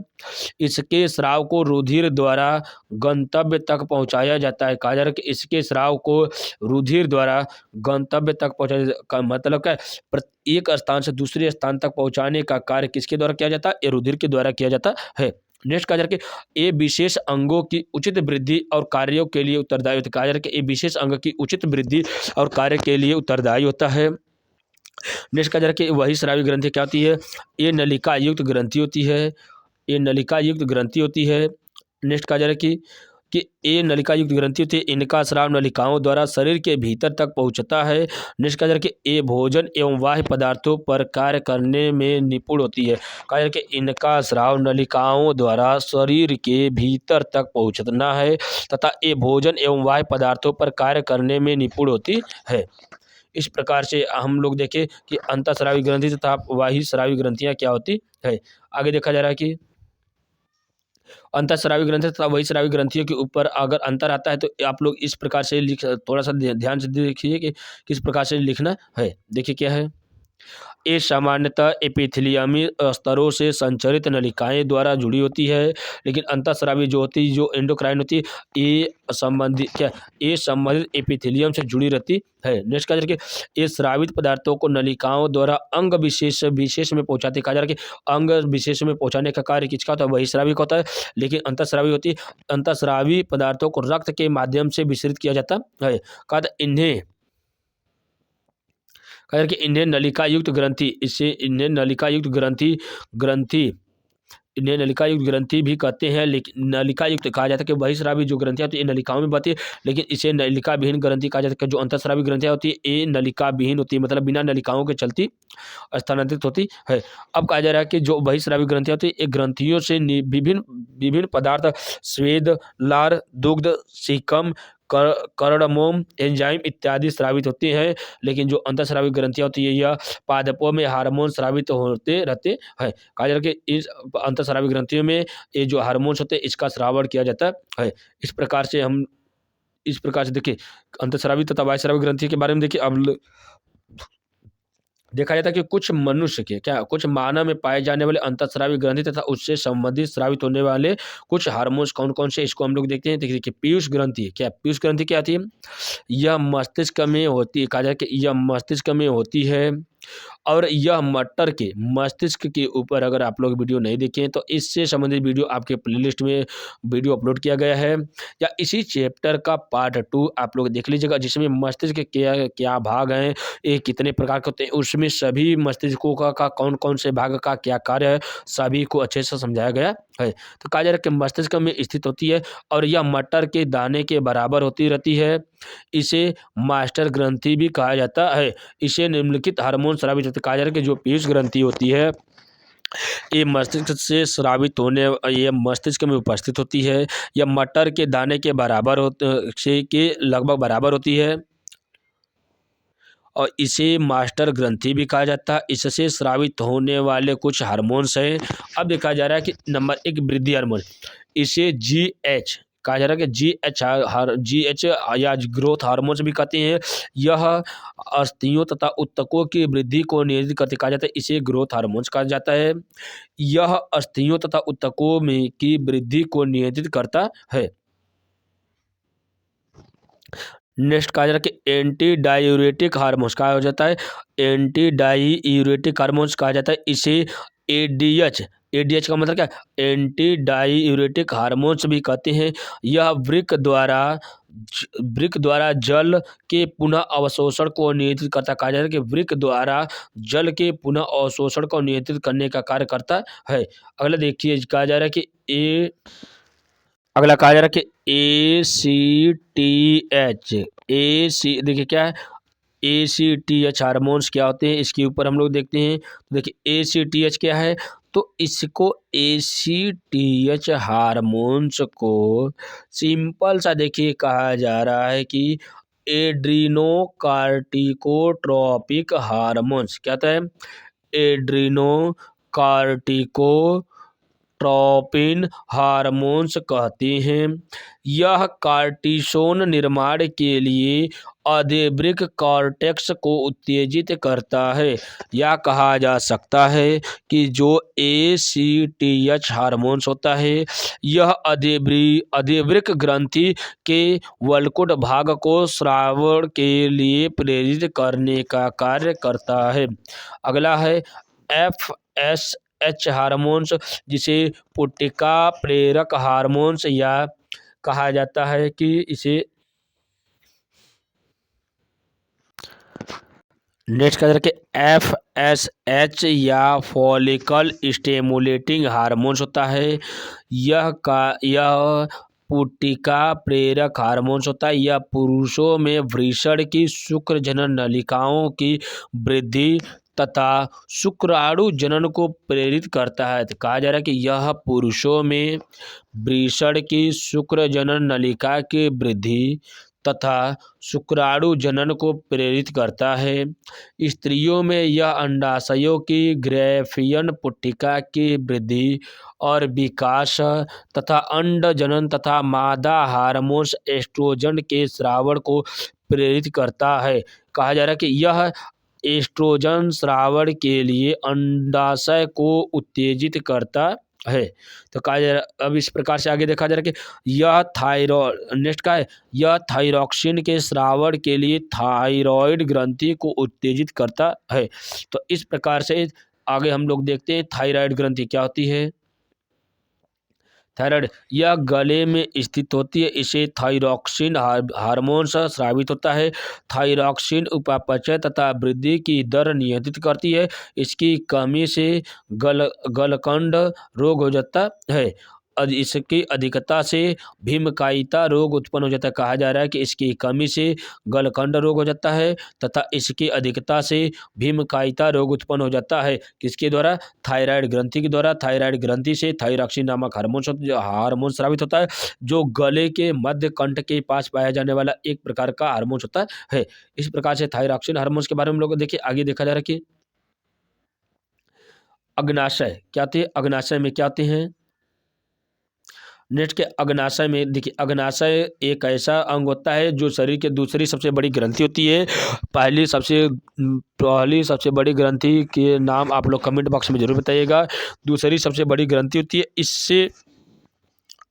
S1: इसके स्राव को रुधिर द्वारा गंतव्य तक पहुंचाया जाता है। कहा जा रहा है कि इसके स्राव को रुधिर द्वारा गंतव्य तक पहुंचाया का मतलब क्या है, एक स्थान से दूसरे स्थान तक पहुंचाने का कार्य किसके द्वारा किया जाता है, ये रुधिर के द्वारा किया जाता है। नेक्स्ट कहा जा रहा है कि ये विशेष अंगों की उचित वृद्धि और कार्यों के लिए उत्तरदायी होता है। कहा जा रहा है कि ये विशेष अंग की उचित वृद्धि और कार्य के लिए उत्तरदायी होता है। नेक्स्ट कहा जा रहा है कि वही स्रावी ग्रंथि क्या होती है, ये नलिका युक्त ग्रंथि होती है, ये नलिका युक्त ग्रंथि होती है। नेक्स्ट कहा जा रहा है कि ये नलिका युक्त ग्रंथि होती है, इनका स्राव नलिकाओं द्वारा शरीर के भीतर तक पहुंचता है। नेक्स्ट कहा जा रहा है कि ये भोजन एवं बाह्य पदार्थों पर कार्य करने में निपुण होती है। कहा जा रहा है कि इनका स्राव नलिकाओं द्वारा शरीर के भीतर तक पहुंचना है तथा ये भोजन एवं बाह्य पदार्थों पर कार्य करने में निपुण होती है। इस प्रकार से हम लोग देखें कि अंतःस्रावी ग्रंथि तथा बहिःस्रावी ग्रंथियाँ क्या होती है। आगे देखा जा रहा है कि अंतःस्रावी ग्रंथि तथा बहिःस्रावी ग्रंथियों के ऊपर अगर अंतर आता है तो आप लोग इस प्रकार से थोड़ा सा ध्यान से देखिए कि किस प्रकार से लिखना है। देखिए क्या है, ये सामान्यतः एपिथेलियमी स्तरों से संचरित नलिकाएं द्वारा जुड़ी होती है, लेकिन अंतःस्रावी जो होती है, जो एंडोक्राइन होती है, ये संबंधित एपिथेलियम से जुड़ी रहती है। नेक्स्ट कहा जा रहा है कि ये स्रावित पदार्थों को नलिकाओं द्वारा अंग विशेष विशेष में पहुंचाते। कहा जा रहा है कि अंग विशेष में पहुंचाने का कार्य किसका होता है, बहिःस्रावी का होता है, लेकिन अंतःस्रावी होती है। अंतःस्रावी पदार्थों को रक्त के माध्यम से विसरित किया जाता है। कहा था इन्हें नलिका युक्त ग्रंथि, इससे इन्हें नलिका युक्त ग्रंथि भी कहते हैं। लेकिन नलिका युक्त कहा जाता है कि बहिःस्रावी जो ग्रंथियाँ होती है ये नलिकाओं में बहती है, लेकिन इसे नलिका विहीन ग्रंथि कहा जाता है। जो अंतःस्रावी ग्रंथियाँ होती है ये नलिका विहीन होती है, मतलब बिना नलिकाओं के चलती स्थानांतरित होती है। अब कहा जा रहा है कि जो बहिःस्रावी ग्रंथियाँ होती है ये ग्रंथियों से विभिन्न विभिन्न पदार्थ स्वेद, लार, दुग्ध, सीकम, कर्णमोम, एंजाइम इत्यादि स्रावित होती हैं। लेकिन जो अंतःस्रावी ग्रंथियाँ होती है यह पादपों में हार्मोन स्रावित होते रहते हैं। कहा जा रहा है कि इस अंतःस्रावी ग्रंथियों में ये जो हार्मोन्स होते हैं इसका स्रावण किया जाता है। इस प्रकार से देखिए अंतःस्रावी तथा बहिःस्रावी ग्रंथि के बारे में देखिए। अब देखा जाता है कि कुछ मानव में पाए जाने वाले अंतःस्रावी ग्रंथि तथा उससे संबंधित स्रावित होने वाले कुछ हार्मोन्स कौन कौन से, इसको हम लोग देखते हैं। देखिए पीयूष ग्रंथि पीयूष ग्रंथि क्या आती है, यह मस्तिष्क में होती है। कहा जाए कि यह मस्तिष्क में होती है और यह मस्तिष्क के ऊपर अगर आप लोग वीडियो नहीं देखें तो इससे संबंधित वीडियो आपके प्लेलिस्ट में वीडियो अपलोड किया गया है, या इसी चैप्टर का पार्ट 2 आप लोग देख लीजिएगा, जिसमें मस्तिष्क के क्या क्या भाग हैं, ये कितने प्रकार के होते हैं, उसमें सभी मस्तिष्कों का कौन कौन से भाग का क्या कार्य है, सभी को अच्छे से समझाया गया है। तो कहा जा रहा है कि मस्तिष्क में स्थित होती है और यह मटर के दाने के बराबर होती रहती है। इसे मास्टर ग्रंथि भी कहा जाता है। इसे निम्नलिखित हार्मोन स्रावित होते। कहा जा रहा है कि जो पीयूष ग्रंथि होती है ये मस्तिष्क में उपस्थित होती है। यह मटर के दाने के लगभग बराबर होती है और इसे मास्टर ग्रंथि भी कहा जाता है। इससे स्रावित होने वाले कुछ हार्मोन्स हैं। अब देखा जा रहा है कि नंबर 1 वृद्धि हार्मोन, इसे GH कहा जा रहा है कि GH या ग्रोथ हार्मोन्स भी कहते हैं। यह अस्थियों तथा ऊतकों की वृद्धि को नियंत्रित करते। कहा जाता है इसे ग्रोथ हार्मोन्स कहा जाता है। यह अस्थियों तथा ऊतकों में की वृद्धि को नियंत्रित करता है। नेक्स्ट कहा जा रहा है कि एंटी डायूरेटिक हार्मोन्स कहा हो जाता है, एंटी डायूरेटिक हार्मोन्स कहा जाता है। इसे एडीएच का मतलब क्या है, एंटी डायूरेटिक हार्मोन्स भी कहते हैं। यह वृक्क द्वारा जल के पुनः अवशोषण को नियंत्रित करता। कहा जा रहा है कि वृक्क द्वारा जल के पुनः अवशोषण को नियंत्रित करने का कार्य करता है। अगला देखिए कहा जा रहा है कि अगला कहा जा रहा है कि देखिए क्या है, ACTH हार्मोन्स क्या होते हैं, इसके ऊपर हम लोग देखते हैं। तो देखिए ACTH क्या है, तो इसको ACTH हार्मोन्स को सिंपल सा देखिए कहा जा रहा है कि एड्रीनोकार्टिकोट्रोपिक हार्मोन्स क्या होता है, एड्रीनोकार्टिकोट्रोपिन हार्मोन्स कहते हैं। यह कार्टिसोन निर्माण के लिए अधिवृक्क कॉर्टेक्स को उत्तेजित करता है। या कहा जा सकता है कि जो ACTH हार्मोन्स होता है यह अधिवृक्क ग्रंथि के वल्कुट भाग को स्रावण के लिए प्रेरित करने का कार्य करता है। अगला है FSH हार्मोन्स, जिसे पुट्टिका प्रेरक हार्मोन्स या कहा जाता है कि इसे नेक्स्ट कहा जाता है कि FSH या फॉलिकल स्टिमुलेटिंग हार्मोन्स होता है। यह पुट्टिका प्रेरक हार्मोन्स होता है। यह पुरुषों में वृषण की शुक्र जनन नलिकाओं की वृद्धि तथा शुक्राणु जनन को प्रेरित करता है। तो कहा जा रहा है कि यह पुरुषों में वृषण की शुक्र जनन नलिका की वृद्धि तथा शुक्राणु जनन को प्रेरित करता है। स्त्रियों में यह अंडाशयों की ग्रैफियन पुट्टिका की वृद्धि और विकास तथा अंड जनन तथा मादा हार्मोन्स एस्ट्रोजन के स्रावण को प्रेरित करता है। कहा जा रहा है कि यह एस्ट्रोजन स्रावण के लिए अंडाशय को उत्तेजित करता है। तो कहा जा रहा, अब इस प्रकार से आगे देखा जा रहा है कि यह थायरॉयड, नेक्स्ट का है, यह थायरॉक्सिन के स्रावण के लिए थायराइड ग्रंथि को उत्तेजित करता है। तो इस प्रकार से आगे हम लोग देखते हैं थायराइड ग्रंथि क्या होती है। थायराइड यह गले में स्थित होती है, इसे थायरॉक्सिन हार्मोन से स्रावित होता है। थायरॉक्सिन उपापचय तथा वृद्धि की दर नियंत्रित करती है। इसकी कमी से गलकंड रोग हो जाता है। इसकी अधिकता से भीमकायिता रोग उत्पन्न हो जाता है। कहा जा रहा है कि इसकी कमी से गलकंड रोग हो जाता है तथा इसकी अधिकता से भीमकायिता रोग उत्पन्न हो जाता है। किसके द्वारा? थायराइड ग्रंथि के द्वारा। थायराइड ग्रंथि से थायरॉक्सिन नामक हार्मोन स्रावित होता है, जो गले के मध्य कंठ के पास पाया जाने वाला एक प्रकार का हार्मोन होता है। इस प्रकार से थायरॉक्सिन हार्मोन के बारे में लोग देखिए आगे देखा जा रहा है कि अग्नाशय क्या होती है। अग्नाशय में क्या होते हैं? नेक्स्ट के अग्नाशय में देखिए, अग्नाशय एक ऐसा अंग होता है जो शरीर के दूसरी सबसे बड़ी ग्रंथि होती है। पहली सबसे बड़ी ग्रंथि के नाम आप लोग कमेंट बॉक्स में जरूर बताइएगा। दूसरी सबसे बड़ी ग्रंथि होती है। इससे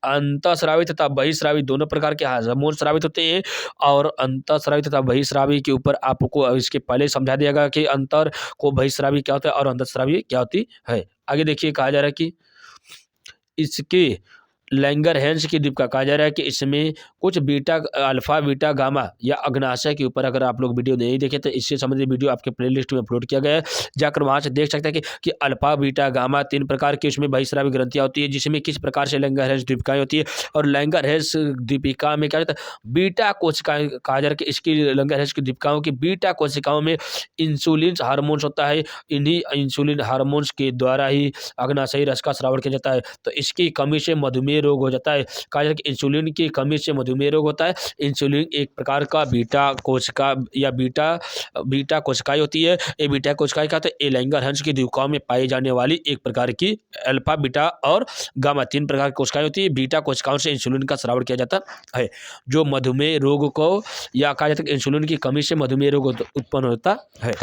S1: अंतःस्रावी तथा बहिःस्रावी दोनों प्रकार के हार्मोन स्रावित होते हैं। और अंतःस्रावी तथा बहिःस्रावी के ऊपर आपको इसके पहले समझा दिया गया कि अंतर को बहिःस्रावी क्या होता है और अंतःस्रावी क्या होती है। आगे देखिए कहा जा रहा है कि इसके लैंगरहैंस की द्वीप का कहा जा रहा है कि इसमें कुछ बीटा अल्फा बीटा गामा या अग्नाशय के ऊपर, अगर आप लोग वीडियो नहीं देखे तो इससे संबंधित वीडियो आपके प्लेलिस्ट में अपलोड किया गया है, जाकर वहां से देख सकते हैं कि अल्फा बीटा गामा 3 प्रकार की उसमें बहिःस्रावी ग्रंथियां होती है, जिसमें किस प्रकार से लैंगरहैंस द्वीपिकाएं होती है। और लैंगरहैंस द्वीपिका में क्या होता है? बीटा कोशिकाएं कहा जा रहा है कि इसकी लैंगरहैंस की द्वीपिकाओं की बीटा कोशिकाओं में इंसुलिन हार्मोन्स होता है। इन्हीं इंसुलिन हार्मोन्स के द्वारा ही अग्नाशयी रस का स्रावण किया जाता है। तो इसकी कमी से मधुमेह रोग हो जाता है। कहा जाता है कि इंसुलिन की कमी से मधुमेह रोग होता है। इंसुलिन एक प्रकार का बीटा कोशिका या बीटा कोशिकाएं होती है। ये बीटा कोशिकाएं क्या होता है? ये लैंगरहैंस की द्वीपिकाओं में पाई जाने वाली एक प्रकार की अल्फा बीटा और गामा 3 प्रकार की कोशिकाएं होती है। बीटा कोशिकाओं से इंसुलिन का स्रावण किया जाता है, जो मधुमेह रोग को, या कहा जाता है कि इंसुलिन की कमी से मधुमेह रोग उत्पन्न होता है।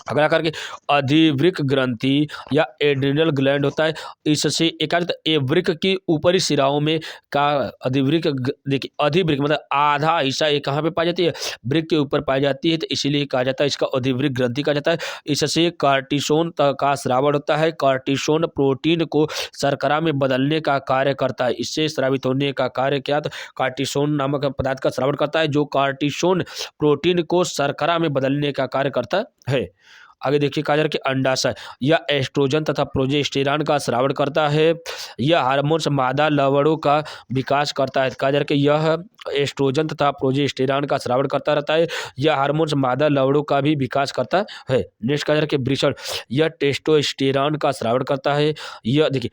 S1: अगला करके अधिवृक्क ग्रंथि या एड्रिनल ग्लैंड होता है। इससे एक वृक्क की ऊपरी सिराओं में का अधिवृक्क, देखिए अधिवृक्क मतलब आधा हिस्सा ये कहाँ पे पाई जाती है? वृक्क के ऊपर पाई जाती है, तो इसीलिए कहा जाता है इसका अधिवृक्क ग्रंथि कहा जाता है। इससे कार्टिसोन का स्रावण होता है। कार्टिसोन प्रोटीन को शर्करा में बदलने का कार्य करता है। इससे स्रावित होने का कार्य क्या? तो कार्टिसोन नामक पदार्थ का स्रावण करता है, जो कार्टिसोन प्रोटीन को शर्करा में बदलने का कार्य करता है। आगे देखिए कहा जा रहा है कि अंडाशय यह एस्ट्रोजन तथा प्रोजेस्टेरॉन का स्रावण करता है। यह हार्मोन्स मादा लवणों का विकास करता है। कहा जा रहा है कि यह एस्ट्रोजन तथा प्रोजेस्टेरॉन का स्रावण करता रहता है। यह हार्मोन्स मादा लवणों का भी विकास करता है। नेक्स्ट कहा जा रहा है कि वृषण यह टेस्टोस्टेरॉन का स्रावण करता है। यह देखिए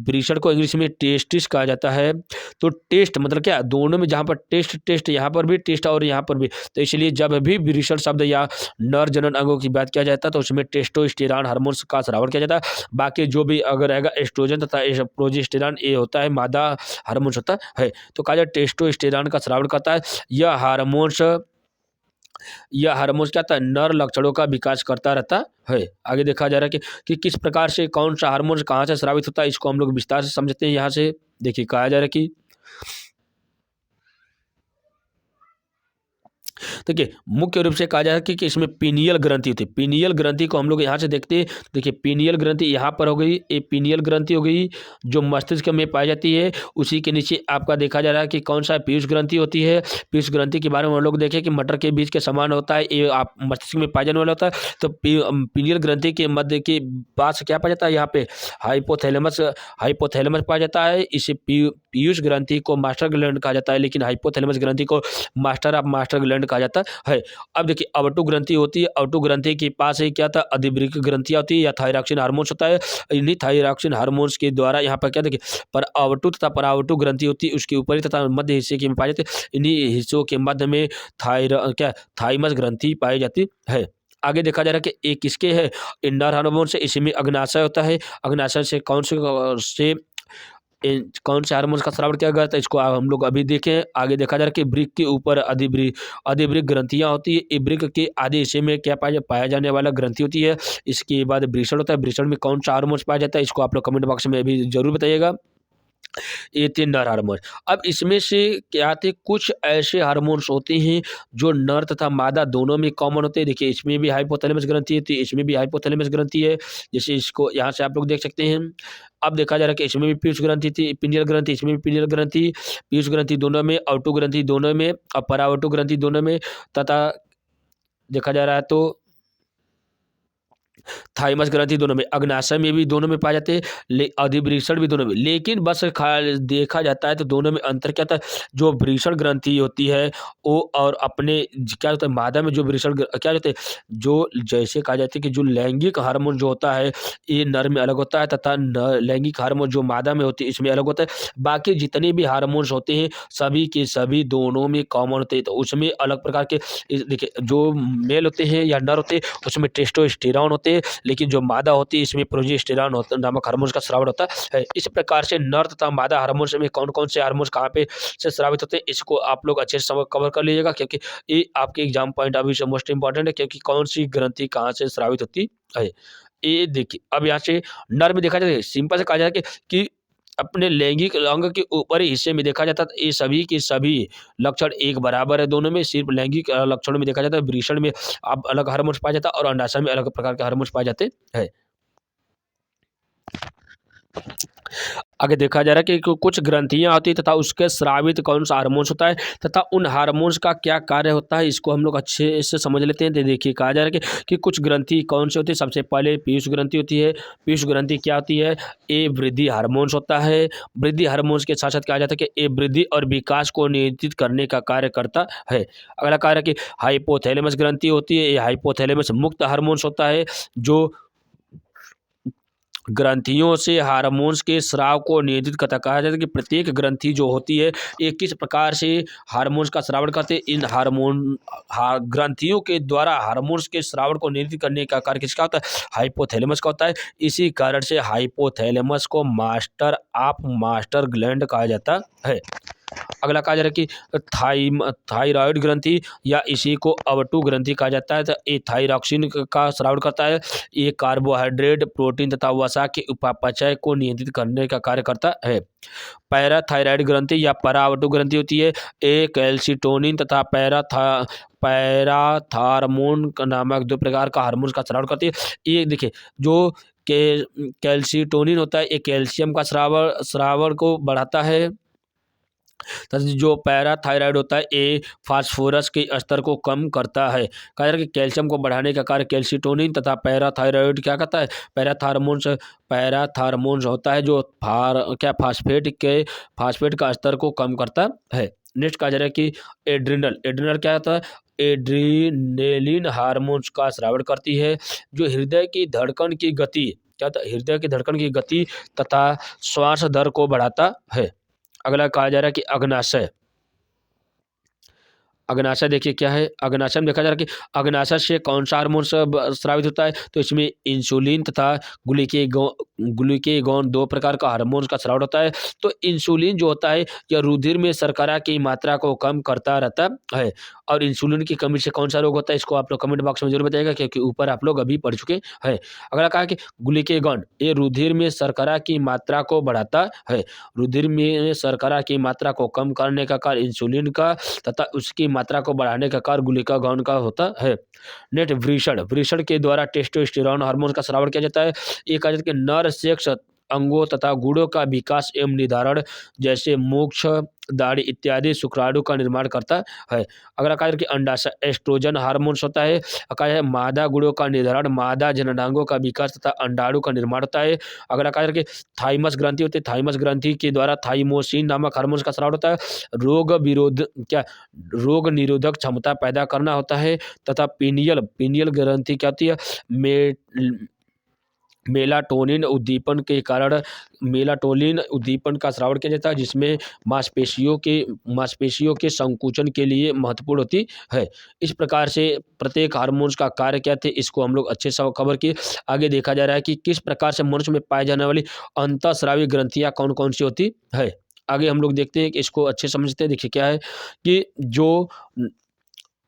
S1: वृषण को इंग्लिश में टेस्टिस कहा जाता है। तो टेस्ट मतलब क्या? दोनों में, जहाँ पर टेस्ट यहाँ पर भी टेस्ट और यहाँ पर भी, तो इसलिए जब भी वृषण शब्द या नर जनन अंगों की बात किया जाता है तो उसमें टेस्टोस्टेरॉन हार्मोन्स का स्रावण किया जाता है। बाकी जो भी अगर रहेगा एस्ट्रोजन तथा प्रोजेस्टेरॉन, ये होता है मादा हार्मोन्स होता है। तो कहा जाए टेस्टोस्टेरॉन का स्रावण करता है। यह हार्मोन्स क्या था? नर लक्षणों का विकास करता रहता है। आगे देखा जा रहा है कि किस प्रकार से कौन सा हार्मोन कहाँ से स्रावित होता है, इसको हम लोग विस्तार से समझते हैं। यहाँ से देखिए कहा जा रहा है कि देखिए मुख्य रूप से कहा जा रहा है कि इसमें पीनियल ग्रंथि होती है। पीनियल ग्रंथि को हम लोग यहाँ से देखते हैं। देखिए पीनियल ग्रंथि यहाँ पर हो गई, ये पीनियल ग्रंथि हो गई जो मस्तिष्क में पाई जाती है। उसी के नीचे आपका देखा जा रहा है कि कौन सा पीयूष ग्रंथि होती है। पीयूष ग्रंथि के बारे में हम लोग देखें कि मटर के बीज के समान होता है, ये आप मस्तिष्क में पाई जाने वाला होता है। तो पीनियल ग्रंथि के मध्य के पास क्या पाया जाता है? यहाँ पे हाइपोथैलेमस पाया जाता है। इसे पीयूष ग्रंथि को मास्टर ग्लैंड कहा जाता है, लेकिन हाइपोथैलेमस ग्रंथि को मास्टर ग्लैंड कहा जाता है। अब देखिए अवटु ग्रंथि होती है, अवटु ग्रंथि के पास ही क्या था अधिवृक्क ग्रंथियाँ होती है या थायरॉक्सिन हार्मोन्स होता है। इन्हीं थायरॉक्सिन हार्मोन्स के द्वारा यहाँ पर क्या देखिए पर अवटु तथा परावटु ग्रंथि होती है, उसके ऊपरी तथा मध्य हिस्से के में पाए जाते हैं। इन्हीं हिस्सों के मध्य में थाइमस ग्रंथि पाई जाती है। आगे देखा जा रहा है कि एक किसके है इंडर हार्मोन से, इसमें अग्नाशय होता है। अग्नाशय से कौन से हार्मोन का स्राव किया गया था, इसको हम लोग अभी देखें। आगे देखा जा रहा है कि वृक्क के ऊपर अधिवृक्क ग्रंथियां होती है। ये वृक्क के आधे हिस्से में क्या पाया जाने वाला ग्रंथि होती है। इसके बाद वृषण होता है। वृषण में कौन सा हार्मोन पाया जाता है, इसको आप लोग कमेंट बॉक्स में अभी जरूर बताइएगा। ये थे नर हार्मोन। अब इसमें से क्या थे कुछ ऐसे हार्मोन्स होते हैं जो नर तथा मादा दोनों में कॉमन होते हैं। देखिए इसमें भी हाइपोथैलेमस ग्रंथि है, इसमें भी हाइपोथैलेमस ग्रंथि है। जैसे इसको यहाँ से आप लोग देख सकते हैं। अब देखा जा रहा है कि इसमें भी पीयूष ग्रंथि थी, पिनियल ग्रंथि, इसमें भी पिनियल ग्रंथि, पीयूष ग्रंथि दोनों में, अवटु ग्रंथि दोनों में और परावटु ग्रंथि दोनों में, तथा देखा जा रहा है तो थाइमस ग्रंथि दोनों में, अग्नाशय में भी दोनों में पाए जाते हैं, अधिवृषण भी दोनों में। लेकिन बस देखा जाता है तो दोनों में अंतर क्या था, जो वृषण ग्रंथि होती है वो और अपने क्या होता है मादा में जो वृषण क्या होते हैं, जो जैसे कहा जाता है कि जो लैंगिक हार्मोन जो होता है ये नर में अलग होता है तथा लैंगिक हार्मोन जो मादा में होती है इसमें अलग होता है। बाकी जितने भी हार्मोन्स होते हैं सभी के सभी दोनों में कॉमन होते हैं। तो उसमें अलग प्रकार के देखिए जो मेल होते हैं या नर होते हैं उसमें टेस्टोस्टेरॉन होते हैं, लेकिन जो मादा होती है इसमें प्रोजेस्टेरॉन नामक हार्मोन का स्राव होता है। इस प्रकार से नर तथा मादा हार्मोन्स में कौन कौन से हार्मोन्स कहाँ पे से स्रावित होते हैं इसको आप लोग अच्छे से कवर कर लीजिएगा, क्योंकि ये आपके एग्जाम पॉइंट ऑफ व्यू से मोस्ट इंपॉर्टेंट है, क्योंकि कौन सी ग्रंथि कहाँ से स्रावित होती है। ये देखिए अब यहाँ से नर में देखा जाए सिंपल से कहा जाए कि अपने लैंगिक अंग के ऊपरी हिस्से में देखा जाता है ये सभी के सभी लक्षण एक बराबर है दोनों में। सिर्फ लैंगिक लक्षणों में देखा जाता है वृषण में अब अलग हार्मोन्स पाया जाता है और अंडाशय में अलग प्रकार के हार्मोन्स पाए जाते हैं। आगे देखा जा रहा है कि कुछ ग्रंथियां होती है तथा उसके स्रावित कौन सा हार्मोन्स होता है तथा उन हार्मोन्स का क्या कार्य होता है इसको हम लोग अच्छे से समझ लेते हैं। तो देखिए कहा जा रहा है कि कुछ ग्रंथि कौन सी होती है। सबसे पहले पीयूष ग्रंथि होती है। पीयूष ग्रंथि क्या होती है, ये वृद्धि हार्मोन्स होता है। वृद्धि हार्मोन्स के साथ साथ कहा जाता है कि ये वृद्धि और विकास को नियंत्रित करने का कार्य करता है। अगला कार्य कि हाइपोथैलेमस ग्रंथि होती है। ये हाइपोथैलेमस मुक्त हार्मोन्स होता है जो ग्रंथियों से हार्मोन्स के स्राव को नियंत्रित करता। कहा जाता है कि प्रत्येक ग्रंथि जो होती है ये किस प्रकार से हार्मोन्स का स्रावण करते हैं। इन ग्रंथियों के द्वारा हार्मोन्स के स्रावण को नियंत्रित करने का कार्य किसका होता है, हाइपोथैलेमस का होता है। इसी कारण से हाइपोथैलेमस को मास्टर ऑफ मास्टर ग्लैंड कहा जाता है। अगला कहा जा रहा है कि थायराइड ग्रंथि या इसी को अवटु ग्रंथि कहा जाता है। तो ये थायरॉक्सिन का स्राव करता है। ये कार्बोहाइड्रेट प्रोटीन तथा वसा के उपापचय को नियंत्रित करने का कार्य करता है। पैराथायराइड ग्रंथि या परावटु ग्रंथि होती है। ये कैल्सिटोनिन तथा पैराथार्मोन नामक दो प्रकार का हार्मोन का स्राव करती है। ये देखिए जो कैल्सिटोनिन होता है ये कैल्शियम का स्रावण को बढ़ाता है, तथा जो पैराथायराइड होता है ये फास्फोरस के स्तर को कम करता है। कहा जा रहा है कि कैल्शियम को बढ़ाने का कार्य कैल्सिटोनिन तथा पैराथायराइड क्या करता है, पैराथार्मोन्स होता है जो फास्फेट का स्तर को कम करता है। नेक्स्ट कहा जा रहा है कि एड्रिनल क्या होता है, एड्रीनेलिन हार्मोन्स का स्रावण करती है जो हृदय की धड़कन की गति क्या होता है, हृदय की धड़कन की गति तथा श्वास दर को बढ़ाता है। अगला कहा जा रहा है कि अग्नाशय देखिए क्या है। अग्नाशय में देखा जा रहा है कि अग्नाशय से कौन सा हार्मोन स्रावित होता है, तो इसमें इंसुलिन तथा ग्लूकेगॉन दो प्रकार का हार्मोन का स्राव होता है। तो इंसुलिन जो होता है यह रुधिर में शर्करा की मात्रा को कम करता रहता है, और इंसुलिन की कमी से कौन सा रोग होता है इसको आप लोग कमेंट बॉक्स में जरूर बताइएगा, क्योंकि ऊपर आप लोग अभी पढ़ चुके हैं। अगला कहा कि ग्लूकेगॉन ये रुधिर में शर्करा की मात्रा को बढ़ाता है। रुधिर में शर्करा की मात्रा को कम करने का कार्य इंसुलिन का तथा उसकी मात्रा को बढ़ाने का कार्य ग्लूकागॉन का होता है। नेक्स्ट वृषण के द्वारा टेस्टोस्टेरॉन हार्मोन का स्राव किया जाता है। ये कहा जाता है कि नर सेक्स अंगों तथा गुणों का विकास एवं निर्धारण, जैसे मोक्ष, दाढ़ी इत्यादि शुक्राणु का निर्माण करता है। अगला कार्य कि अंडाशय एस्ट्रोजन हार्मोन्स होता है। कार्य है मादा गुणों का निर्धारण, मादा जननांगों का विकास तथा अंडाणु का निर्माण होता है। अगला कार्य कि थाइमस ग्रंथि होती है, थाइमस ग्रंथि के द्वारा थाइमोसिन नामक हार्मोन्स का स्राव होता है। रोग निरोधक क्षमता पैदा करना होता है। तथा पीनियल ग्रंथि क्या होती है, मेलाटोनिन उद्दीपन के कारण मेलाटोनिन उद्दीपन का स्राव किया जाता है, जिसमें मांसपेशियों के संकुचन के लिए महत्वपूर्ण होती है। इस प्रकार से प्रत्येक हार्मोन्स का कार्य क्या थे, इसको हम लोग अच्छे से कवर किए। आगे देखा जा रहा है कि किस प्रकार से मनुष्य में पाए जाने वाली अंतःस्रावी ग्रंथियां कौन कौन सी होती है। आगे हम लोग देखते हैं कि इसको अच्छे समझते हैं। देखिए क्या है कि जो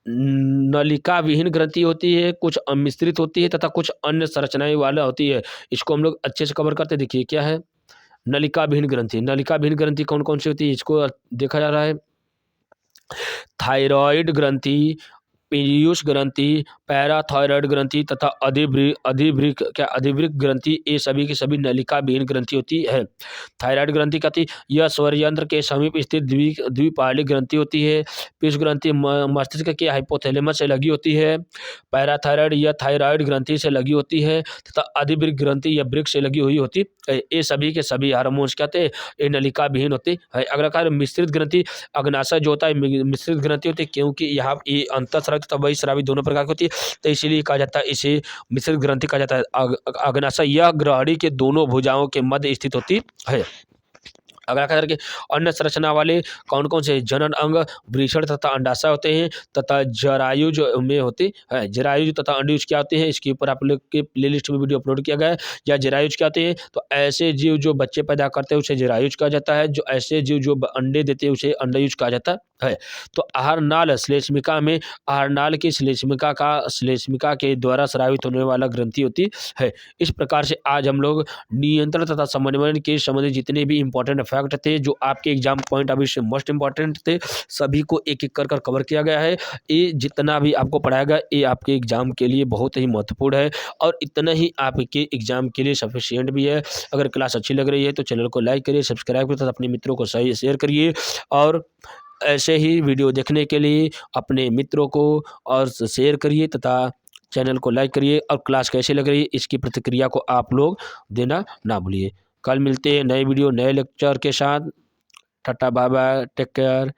S1: नलिका विहीन ग्रंथि होती है, कुछ अमिश्रित होती है तथा कुछ अन्य संरचनाएं वाला होती है। इसको हम लोग अच्छे से कवर करते हैं। देखिए क्या है नलिका विहीन ग्रंथि। नलिका विहीन ग्रंथि कौन कौन सी होती है, इसको देखा जा रहा है। थायराइड ग्रंथि, पीयूष ग्रंथि, पैराथायराइड ग्रंथि तथा अधिवृक्क ग्रंथि, ये सभी की सभी नलिका विहीन ग्रंथि होती है। थायराइड ग्रंथि कहती है यह स्वरयंत्र के समीप स्थित द्विपार्लिक ग्रंथि होती है। पीयूष ग्रंथि मस्तिष्क के हाइपोथैलेमस से लगी होती है। पैराथायराइड यह थायराइड ग्रंथि से लगी होती है तथा अधिवृक्क ग्रंथि यह वृक्क से लगी हुई होती है। ये सभी के सभी हार्मोन्स कहते हैं, ये नलिका विहीन होती है। अगला कार्य मिश्रित ग्रंथि, अग्नाशय जो होता है मिश्रित ग्रंथि होती है, क्योंकि यहाँ ये अंतःस्रावी तथा बहिःस्रावी दोनों प्रकार की होती है, तो इसीलिए कहा जाता है इसे मिश्रित ग्रंथि कहा जाता है। अग्नाशय यह ग्रहणी के दोनों भुजाओं के मध्य स्थित होती है। अगला करके अन्य संरचना वाले कौन कौन से जनन अंग, वृषण तथा अंडाशय होते हैं तथा जरायुज में होते हैं। जरायुज तथा अंडयुज क्या होते हैं, इसके ऊपर आप लोग के प्लेलिस्ट में वीडियो अपलोड किया गया है। या जरायुज क्या होते हैं, तो ऐसे जीव जो बच्चे पैदा करते हैं उसे जरायुज कहा जाता है। जो ऐसे जीव जो अंडे देते हैं उसे अंडयुज कहा जाता है। तो आहारनाल श्लेष्मिका में आहारनाल की श्लेष्मिका के द्वारा स्रावित होने वाला ग्रंथि होती है। इस प्रकार से आज हम लोग नियंत्रण तथा समन्वयन के संबंधित जितने भी इंपॉर्टेंट फैक्ट थे, जो आपके एग्जाम पॉइंट अभी से मोस्ट इंपॉर्टेंट थे, सभी को एक एक कर कवर किया गया है। ये जितना भी आपको पढ़ाया गया ये आपके एग्जाम के लिए बहुत ही महत्वपूर्ण है और इतना ही आपके एग्जाम के लिए सफिशिएंट भी है। अगर क्लास अच्छी लग रही है तो चैनल को लाइक करिए, सब्सक्राइब करिए तथा अपने मित्रों को सही शेयर करिए। और ऐसे ही वीडियो देखने के लिए अपने मित्रों को और शेयर करिए तथा चैनल को लाइक करिए। और क्लास कैसे लग रही है इसकी प्रतिक्रिया को आप लोग देना ना भूलिए। कल मिलते हैं नए वीडियो नए लेक्चर के साथ। Tata bye bye, take care.